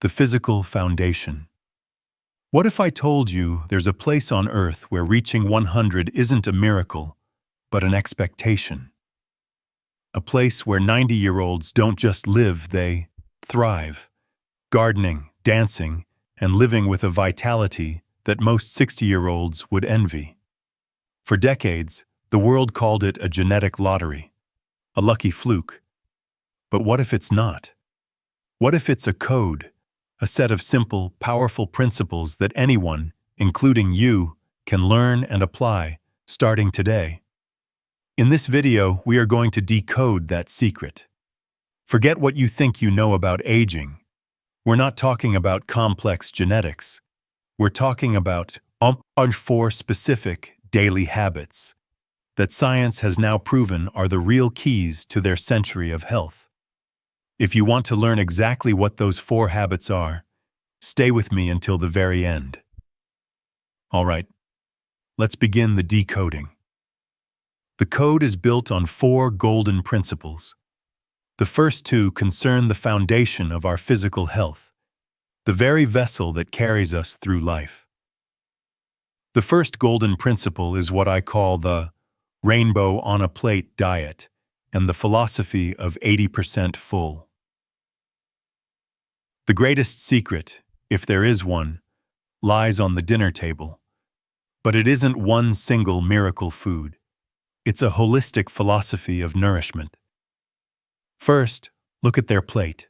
the physical foundation. What if I told you there's a place on Earth where reaching 100 isn't a miracle, but an expectation? A place where 90-year-olds don't just live, they thrive, gardening, dancing, and living with a vitality that most 60-year-olds would envy. For decades, the world called it a genetic lottery, a lucky fluke. But what if it's not? What if it's a code, a set of simple, powerful principles that anyone, including you, can learn and apply, starting today? In this video, we are going to decode that secret. Forget what you think you know about aging. We're not talking about complex genetics. We're talking about 4 specific daily habits that science has now proven are the real keys to their century of health. If you want to learn exactly what those 4 habits are, stay with me until the very end. All right, let's begin the decoding. The code is built on 4 golden principles. The first 2 concern the foundation of our physical health, the very vessel that carries us through life. The first golden principle is what I call the rainbow on a plate diet and the philosophy of 80% full. The greatest secret, if there is one, lies on the dinner table. But it isn't one single miracle food. It's a holistic philosophy of nourishment. First, look at their plate.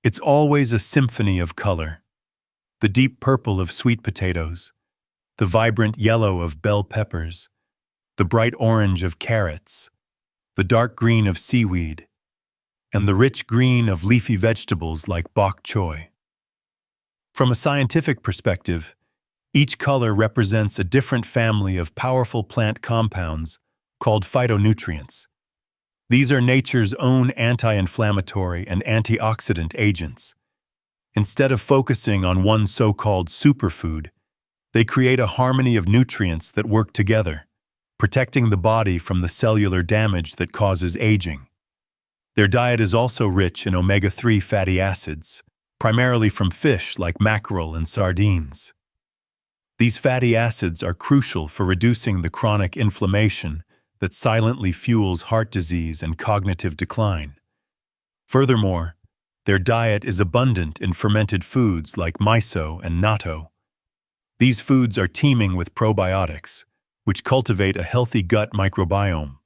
It's always a symphony of color. The deep purple of sweet potatoes, the vibrant yellow of bell peppers, the bright orange of carrots, the dark green of seaweed, and the rich green of leafy vegetables like bok choy. From a scientific perspective, each color represents a different family of powerful plant compounds called phytonutrients. These are nature's own anti-inflammatory and antioxidant agents. Instead of focusing on one so-called superfood, they create a harmony of nutrients that work together, protecting the body from the cellular damage that causes aging. Their diet is also rich in omega-3 fatty acids, primarily from fish like mackerel and sardines. These fatty acids are crucial for reducing the chronic inflammation that silently fuels heart disease and cognitive decline. Furthermore, their diet is abundant in fermented foods like miso and natto. These foods are teeming with probiotics, which cultivate a healthy gut microbiome.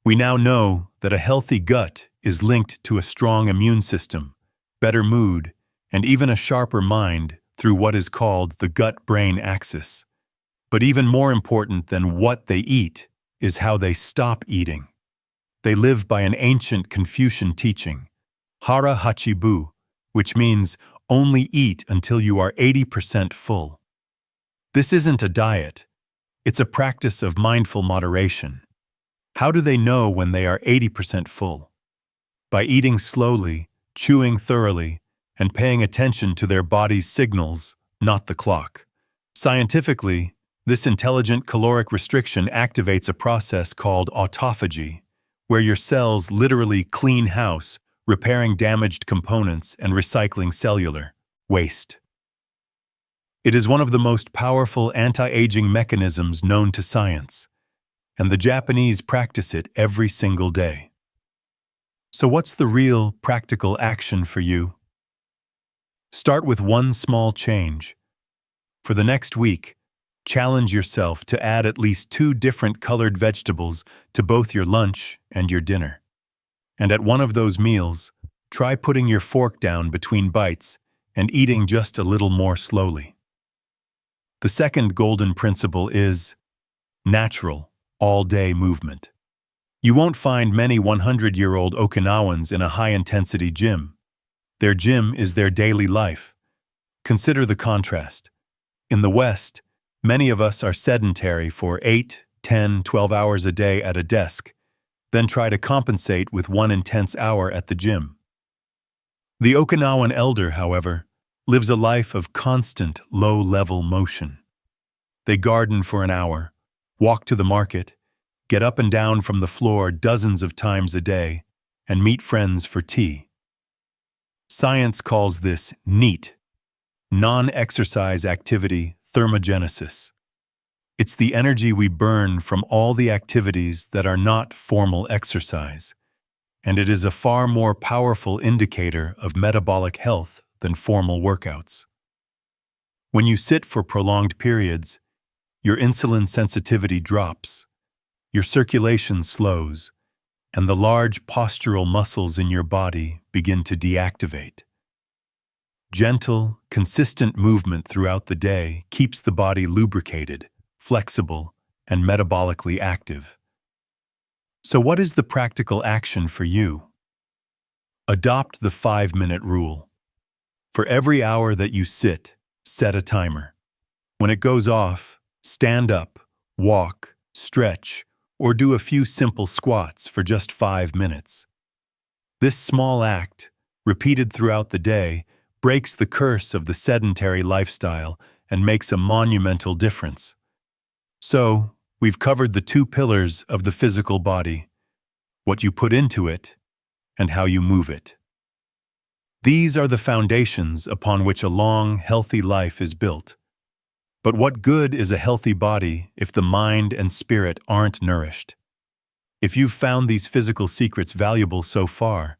We now know that a healthy gut is linked to a strong immune system, better mood, and even a sharper mind through what is called the gut-brain axis. But even more important than what they eat is how they stop eating. They live by an ancient Confucian teaching, hara hachibu, which means only eat until you are 80% full. This isn't a diet. It's a practice of mindful moderation. How do they know when they are 80% full? By eating slowly, chewing thoroughly, and paying attention to their body's signals, not the clock. Scientifically, this intelligent caloric restriction activates a process called autophagy, where your cells literally clean house, repairing damaged components and recycling cellular waste. It is one of the most powerful anti-aging mechanisms known to science, and the Japanese practice it every single day. So what's the real, practical action for you? Start with one small change. For the next week, challenge yourself to add at least 2 different colored vegetables to both your lunch and your dinner. And at one of those meals, try putting your fork down between bites and eating just a little more slowly. The second golden principle is natural, all-day movement. You won't find many 100-year-old Okinawans in a high-intensity gym. Their gym is their daily life. Consider the contrast. In the West, many of us are sedentary for 8, 10, 12 hours a day at a desk, then try to compensate with 1 intense hour at the gym. The Okinawan elder, however, lives a life of constant, low-level motion. They garden for an hour, walk to the market, get up and down from the floor dozens of times a day, and meet friends for tea. Science calls this NEAT, non-exercise activity thermogenesis. It's the energy we burn from all the activities that are not formal exercise, and it is a far more powerful indicator of metabolic health than formal workouts. When you sit for prolonged periods, your insulin sensitivity drops, your circulation slows, and the large postural muscles in your body begin to deactivate. Gentle, consistent movement throughout the day keeps the body lubricated, flexible, and metabolically active. So what is the practical action for you? Adopt the 5-minute rule. For every hour that you sit, set a timer. When it goes off, stand up, walk, stretch, or do a few simple squats for just 5 minutes. This small act, repeated throughout the day, breaks the curse of the sedentary lifestyle and makes a monumental difference. So, we've covered the 2 pillars of the physical body: what you put into it and how you move it. These are the foundations upon which a long, healthy life is built. But what good is a healthy body if the mind and spirit aren't nourished? If you've found these physical secrets valuable so far,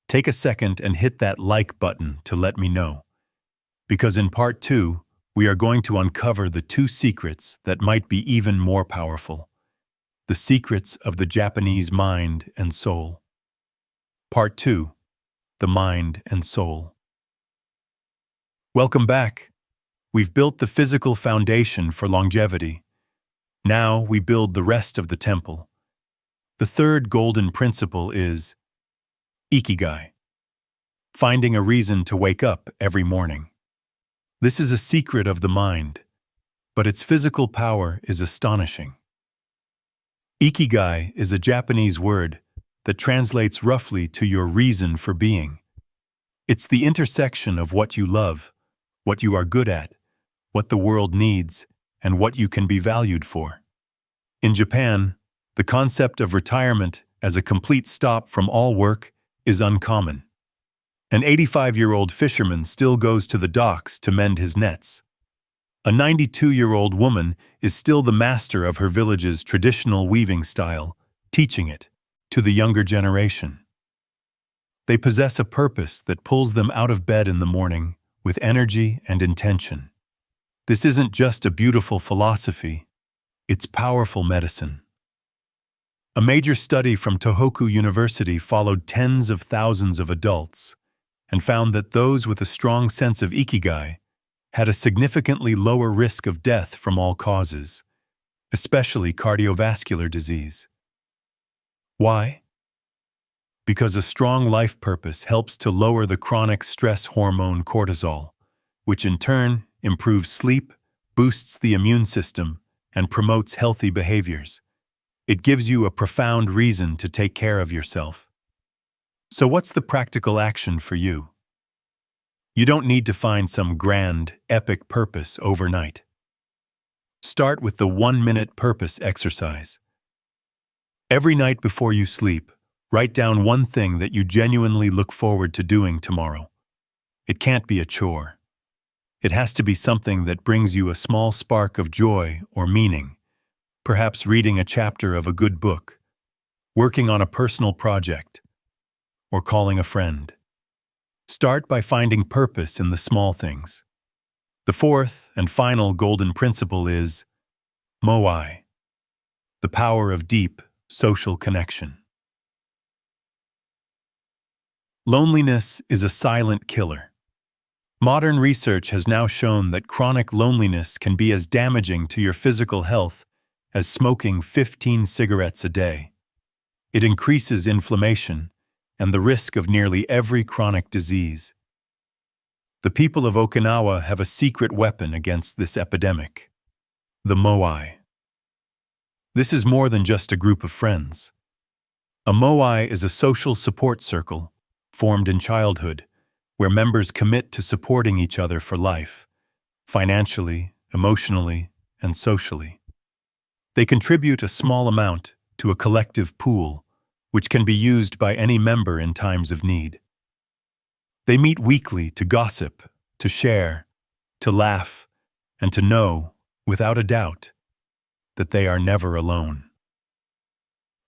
take a second and hit that like button to let me know. Because in part 2, we are going to uncover the 2 secrets that might be even more powerful: the secrets of the Japanese mind and soul. Part 2, the mind and soul. Welcome back. We've built the physical foundation for longevity. Now we build the rest of the temple. The 3rd golden principle is Ikigai, finding a reason to wake up every morning. This is a secret of the mind, but its physical power is astonishing. Ikigai is a Japanese word that translates roughly to your reason for being. It's the intersection of what you love, what you are good at, what the world needs, and what you can be valued for. In Japan, the concept of retirement as a complete stop from all work is uncommon. An 85-year-old fisherman still goes to the docks to mend his nets. A 92-year-old woman is still the master of her village's traditional weaving style, teaching it to the younger generation. They possess a purpose that pulls them out of bed in the morning with energy and intention. This isn't just a beautiful philosophy, it's powerful medicine. A major study from Tohoku University followed tens of thousands of adults and found that those with a strong sense of Ikigai had a significantly lower risk of death from all causes, especially cardiovascular disease. Why? Because a strong life purpose helps to lower the chronic stress hormone cortisol, which in turn improves sleep, boosts the immune system, and promotes healthy behaviors. It gives you a profound reason to take care of yourself. So what's the practical action for you? You don't need to find some grand, epic purpose overnight. Start with the 1-minute purpose exercise. Every night before you sleep, write down one thing that you genuinely look forward to doing tomorrow. It can't be a chore. It has to be something that brings you a small spark of joy or meaning, perhaps reading a chapter of a good book, working on a personal project, or calling a friend. Start by finding purpose in the small things. The 4th and final golden principle is Moai, the power of deep social connection. Loneliness is a silent killer. Modern research has now shown that chronic loneliness can be as damaging to your physical health as smoking 15 cigarettes a day. It increases inflammation and the risk of nearly every chronic disease. The people of Okinawa have a secret weapon against this epidemic: the Moai. This is more than just a group of friends. A Moai is a social support circle formed in childhood, where members commit to supporting each other for life, financially, emotionally, and socially. They contribute a small amount to a collective pool, which can be used by any member in times of need. They meet weekly to gossip, to share, to laugh, and to know, without a doubt, that they are never alone.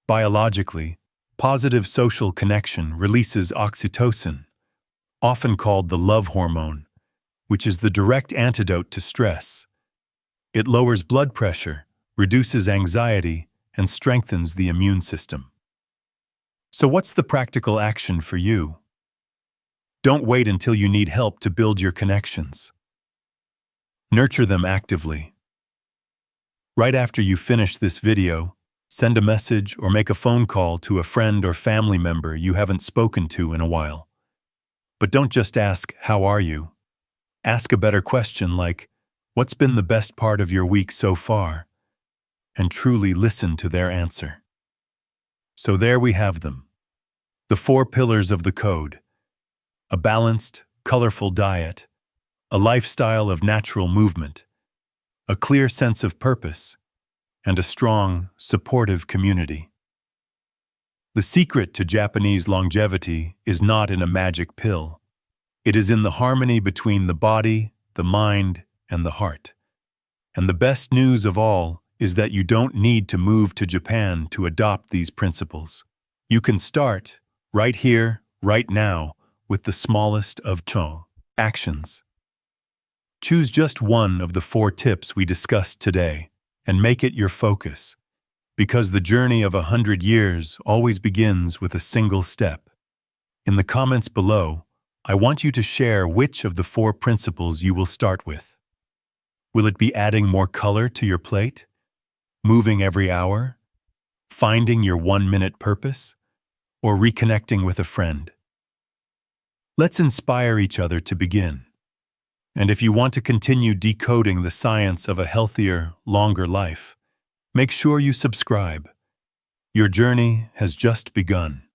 Biologically, positive social connection releases oxytocin, often called the love hormone, which is the direct antidote to stress. It lowers blood pressure, reduces anxiety, and strengthens the immune system. So what's the practical action for you? Don't wait until you need help to build your connections. Nurture them actively. Right after you finish this video, send a message or make a phone call to a friend or family member you haven't spoken to in a while. But don't just ask, "How are you?" Ask a better question like, "What's been the best part of your week so far?" And truly listen to their answer. So there we have them. The 4 pillars of the code. A balanced, colorful diet, a lifestyle of natural movement, a clear sense of purpose, and a strong, supportive community. The secret to Japanese longevity is not in a magic pill. It is in the harmony between the body, the mind, and the heart. And the best news of all is that you don't need to move to Japan to adopt these principles. You can start, right here, right now, with the smallest of actions. Choose just one of the 4 tips we discussed today and make it your focus, because the journey of 100 years always begins with a single step. In the comments below, I want you to share which of the 4 principles you will start with. Will it be adding more color to your plate? Moving every hour? Finding your 1-minute purpose? Or reconnecting with a friend? Let's inspire each other to begin. And if you want to continue decoding the science of a healthier, longer life, make sure you subscribe. Your journey has just begun.